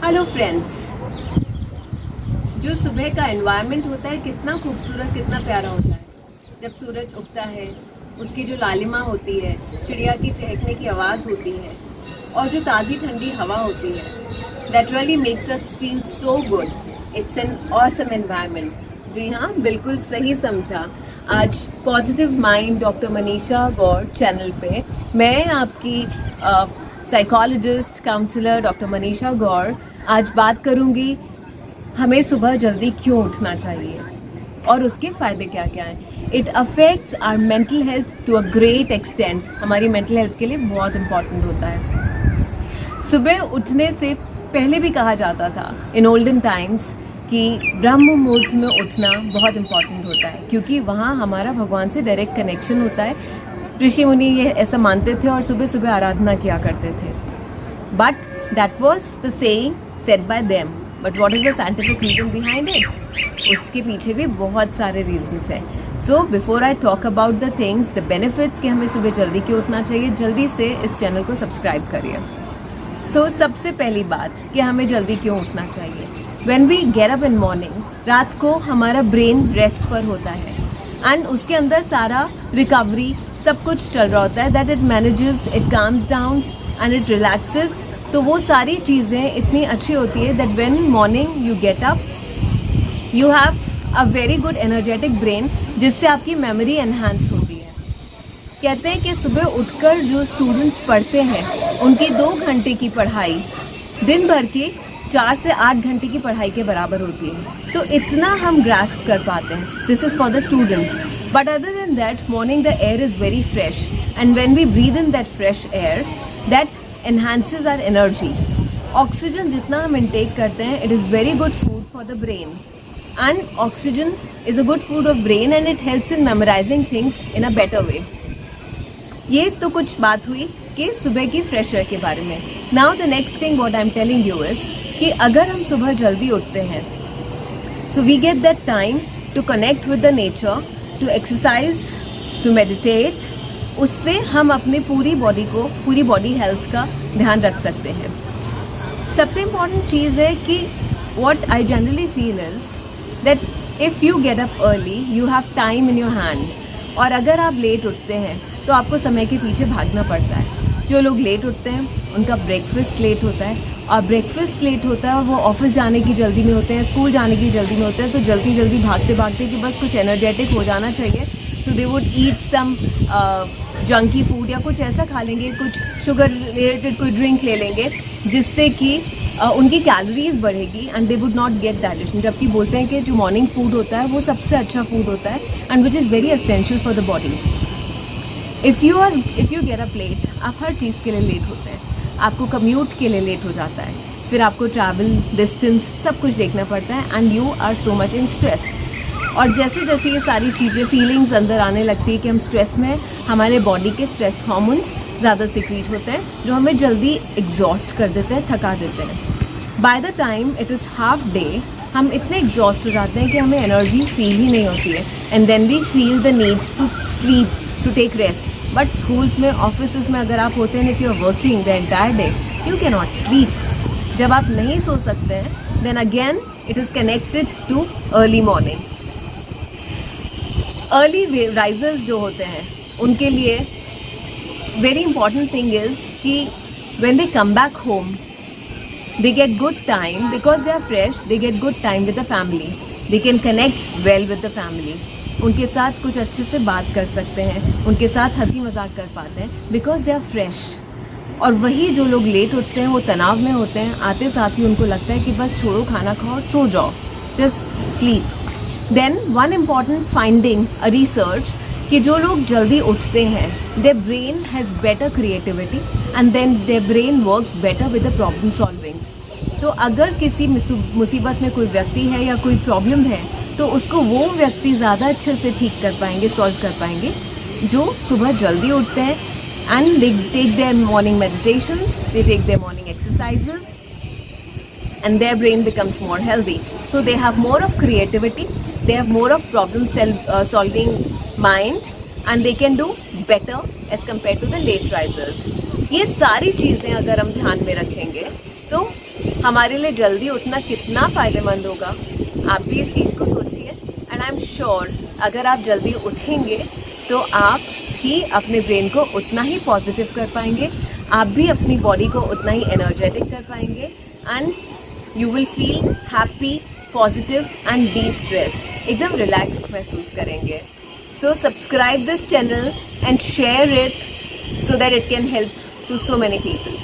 Hello friends, जो सुबह का एनवायरनमेंट होता है कितना खूबसूरत, कितना प्यारा होता है। जब सूरज उगता है, उसकी जो लालिमा होती है, चिड़िया की चहकने की आवाज़ होती है और जो ताज़ी ठंडी हवा होती है, that really makes us feel so good. It's an awesome environment. जी हाँ, बिल्कुल सही समझा। आज positive mind doctor Manisha Gaur channel पे मैं आपकी psychologist counsellor doctor Manisha Gaur आज बात करूंगी हमें सुबह जल्दी क्यों उठना चाहिए और उसके फ़ायदे क्या क्या हैं। It affects our mental health to a great extent. हमारी मेंटल हेल्थ के लिए बहुत इंपॉर्टेंट होता है। सुबह उठने से पहले भी कहा जाता था इन ओल्डन टाइम्स कि ब्रह्म मुहूर्त में उठना बहुत इम्पॉर्टेंट होता है, क्योंकि वहाँ हमारा भगवान से डायरेक्ट कनेक्शन होता है। ऋषि मुनि ये ऐसा मानते थे और सुबह सुबह आराधना किया करते थे। But that was the saying said by them, but what is the scientific reason behind it? उसके पीछे भी बहुत सारे रीजंस हैं। So before I talk about the things, the benefits कि हमें सुबह जल्दी क्यों उठना चाहिए, जल्दी से इस चैनल को सब्सक्राइब करिए। सो सबसे पहली बात कि हमें जल्दी क्यों उठना चाहिए। When we get up in morning, रात को हमारा ब्रेन रेस्ट पर होता है एंड उसके अंदर सारा रिकवरी सब कुछ चल रहा होता है। That it manages, it calms down and it relaxes. तो वो सारी चीज़ें इतनी अच्छी होती है that when morning you get up you have a very good energetic brain, जिससे आपकी मेमोरी एनहांस होती है। कहते हैं कि सुबह उठकर जो स्टूडेंट्स पढ़ते हैं उनकी 2 घंटे की पढ़ाई दिन भर की 4 से 8 घंटे की पढ़ाई के बराबर होती है। तो इतना हम ग्रास्प कर पाते हैं। This is for the students. But other than that, morning the air is very fresh and when we breathe in that fresh air, that enhances our energy. Oxygen जितना हम इंटेक करते हैं, it is very good food for the brain and oxygen is a good food of brain and it helps in memorizing things in a better way. ये तो कुछ बात हुई कि सुबह की फ्रेश एयर के बारे में। Now the next thing what I am telling you is कि अगर हम सुबह जल्दी उठते हैं, so we get that time to connect with the nature, to exercise, to meditate. उससे हम अपनी पूरी बॉडी हेल्थ का ध्यान रख सकते हैं। सबसे इम्पॉर्टेंट चीज़ है कि what I generally feel is that if you get up early you have time in your hand. और अगर आप लेट उठते हैं तो आपको समय के पीछे भागना पड़ता है। जो लोग लेट उठते हैं उनका ब्रेकफास्ट लेट होता है, और ब्रेकफास्ट लेट होता है और वो ऑफिस जाने की जल्दी में होते हैं, स्कूल जाने की जल्दी में होते हैं। तो जल्दी जल्दी भागते भागते कि बस कुछ एनर्जेटिक हो जाना चाहिए, so they would eat some junky food या कुछ ऐसा खा लेंगे, कुछ शुगर रिलेटेड कोई ड्रिंक ले लेंगे, जिससे कि उनकी कैलोरीज बढ़ेगी and they would not gate digestion. जबकि बोलते हैं कि जो मॉर्निंग फूड होता है वो सबसे अच्छा फूड होता है and which is very essential for the body. If you get up late, आप हर चीज़ के लिए लेट होते हैं। आपको कम्यूट के लिए लेट हो जाता है, फिर आपको ट्रैवल डिस्टेंस सब कुछ देखना पड़ता है and you are so much in stress. और जैसे जैसे ये सारी चीज़ें फीलिंग्स अंदर आने लगती है कि हम स्ट्रेस में, हमारे बॉडी के स्ट्रेस हार्मोन्स ज़्यादा सिक्रीट होते हैं जो हमें जल्दी एग्जॉस्ट कर देते हैं, थका देते हैं। By the time it is half day, हम इतने एग्जॉस्ट हो जाते हैं कि हमें एनर्जी फील ही नहीं होती है and then we feel the need to sleep, to take rest. But schools में, ऑफिस में अगर आप होते हैं, if you are working the entire day, you can not sleep. जब आप नहीं सो सकते हैं, then again it is connected to early morning. Early risers जो होते हैं उनके लिए वेरी इंपॉर्टेंट थिंग इज़ कि when they come back home they get good time because they are fresh, they get good time with the family, they can connect well with the family। उनके साथ कुछ अच्छे से बात कर सकते हैं, उनके साथ हंसी मजाक कर पाते हैं because they are fresh। और वही जो लोग लेट उठते हैं वो तनाव में होते हैं, आते साथ ही उनको लगता है कि बस छोड़ो, खाना खाओ, सो जाओ, just sleep। then one important finding, a research, कि जो लोग जल्दी उठते हैं their brain has better creativity and then their brain works better with the problem solving। तो अगर किसी मुसीबत में कोई व्यक्ति है या कोई प्रॉब्लम है तो उसको वो व्यक्ति ज़्यादा अच्छे से ठीक कर पाएंगे, सॉल्व कर पाएंगे जो सुबह जल्दी उठते हैं and they take their morning meditations, they take their morning exercises and their brain becomes more healthy. So they have more of creativity, they have more of problem solving mind and they can do better as compared to the late risers। ये सारी चीज़ें अगर हम ध्यान में रखेंगे तो हमारे लिए जल्दी उठना कितना फ़ायदेमंद होगा, आप भी इस चीज़ को सोचिए। एंड आई एम श्योर अगर आप जल्दी उठेंगे तो आप ही अपने ब्रेन को उतना ही पॉजिटिव कर पाएंगे, आप भी अपनी बॉडी को उतना ही एनर्जेटिक कर पाएंगे and you will feel happy, positive and D stressed, एकदम रिलैक्स्ड महसूस करेंगे। So subscribe this channel and share it so that it can help to so many people.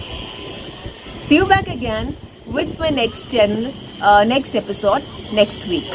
See you back again with my next channel, next episode next week.